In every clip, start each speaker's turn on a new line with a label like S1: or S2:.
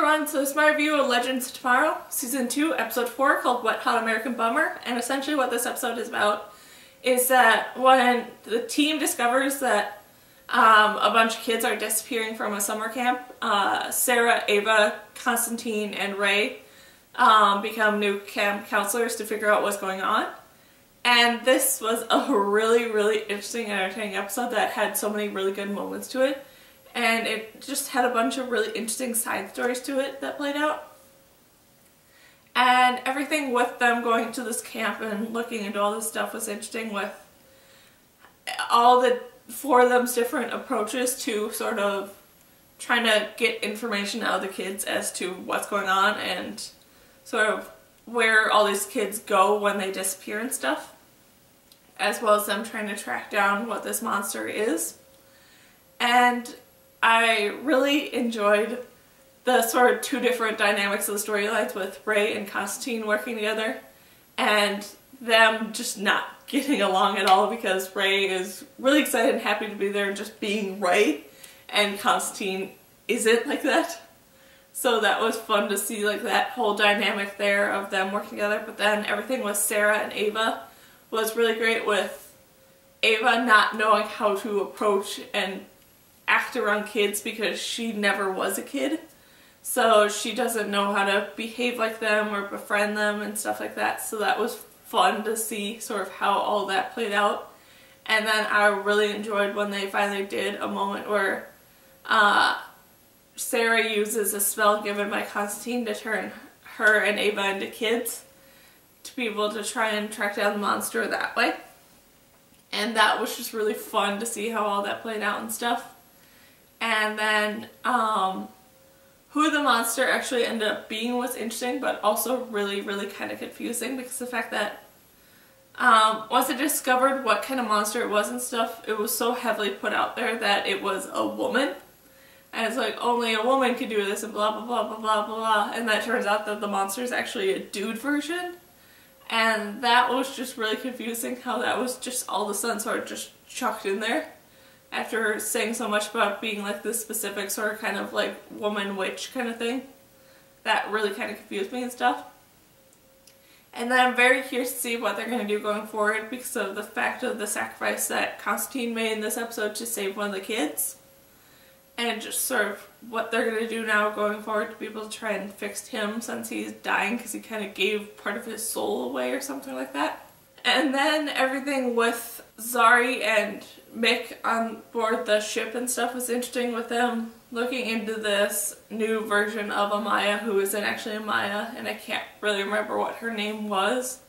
S1: everyone, so this is my review of Legends of Tomorrow, Season 2, Episode 4, called Wet Hot American Bummer, and essentially what this episode is about is that when the team discovers that a bunch of kids are disappearing from a summer camp, Sarah, Ava, Constantine, and Ray become new camp counselors to figure out what's going on. And this was a really interesting and entertaining episode that had so many really good moments to it. And it just had a bunch of really interesting side stories to it that played out. And everything with them going to this camp and looking into all this stuff was interesting, with all the four of them's different approaches to sort of trying to get information out of the kids as to what's going on and sort of where all these kids go when they disappear and stuff, as well as them trying to track down what this monster is. And I really enjoyed the sort of two different dynamics of the storylines, with Ray and Constantine working together and them just not getting along at all, because Ray is really excited and happy to be there and just being Ray, and Constantine isn't like that. So that was fun to see, like, that whole dynamic there of them working together. But then everything with Sarah and Ava was really great, with Ava not knowing how to approach and act around kids because she never was a kid. So she doesn't know how to behave like them or befriend them and stuff like that. So that was fun to see sort of how all that played out. And then I really enjoyed when they finally did a moment where Sarah uses a spell given by Constantine to turn her and Ava into kids, to be able to try and track down the monster that way. And that was just really fun to see how all that played out and stuff. And then who the monster actually ended up being was interesting, but also really kind of confusing, because the fact that once I discovered what kind of monster it was and stuff, it was so heavily put out there that it was a woman. And it's like, only a woman could do this and blah blah blah blah blah blah, and that turns out that the monster is actually a dude version. And that was just really confusing, how that was just all of a sudden sort of just chucked in there after saying so much about being like this specific sort of kind of like woman witch kind of thing. That really kind of confused me and stuff. And then I'm very curious to see what they're going to do going forward, because of the fact of the sacrifice that Constantine made in this episode to save one of the kids. And just sort of what they're going to do now going forward to be able to try and fix him, since he's dying because he kind of gave part of his soul away or something like that. And then everything with Zari and Mick on board the ship and stuff was interesting, with them looking into this new version of Amaya, who isn't actually Amaya, and I can't really remember what her name was.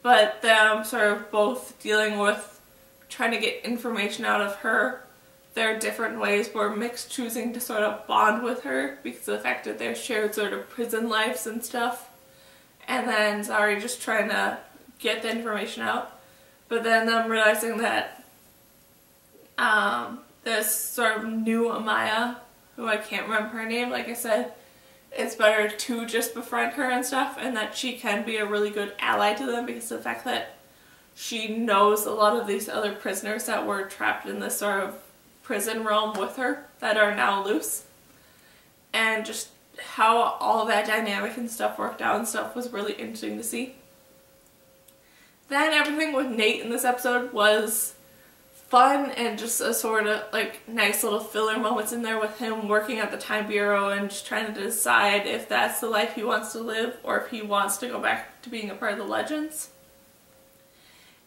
S1: But them sort of both dealing with trying to get information out of her. There are different ways, where Mick's choosing to sort of bond with her because of the fact that they've shared sort of prison lives and stuff. And then Zari just trying to get the information out. But then them realizing that this sort of new Amaya, who I can't remember her name, like I said, it's better to just befriend her and stuff, and that she can be a really good ally to them because of the fact that she knows a lot of these other prisoners that were trapped in this sort of prison realm with her that are now loose. And just how all of that dynamic and stuff worked out and stuff was really interesting to see. Then everything with Nate in this episode was fun, and just a sort of like nice little filler moments in there with him working at the Time Bureau and just trying to decide if that's the life he wants to live or if he wants to go back to being a part of the Legends.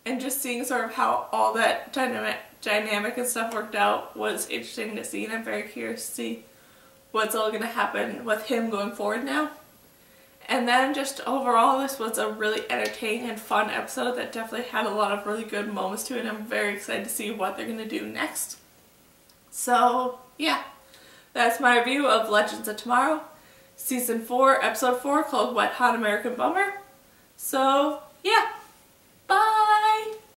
S1: And just seeing sort of how all that dynamic and stuff worked out was interesting to see, and I'm very curious to see what's all going to happen with him going forward now. And then just overall, this was a really entertaining and fun episode that definitely had a lot of really good moments to it, and I'm very excited to see what they're going to do next. So yeah, that's my review of Legends of Tomorrow, Season 4, Episode 4, called Wet Hot American Bummer. So yeah.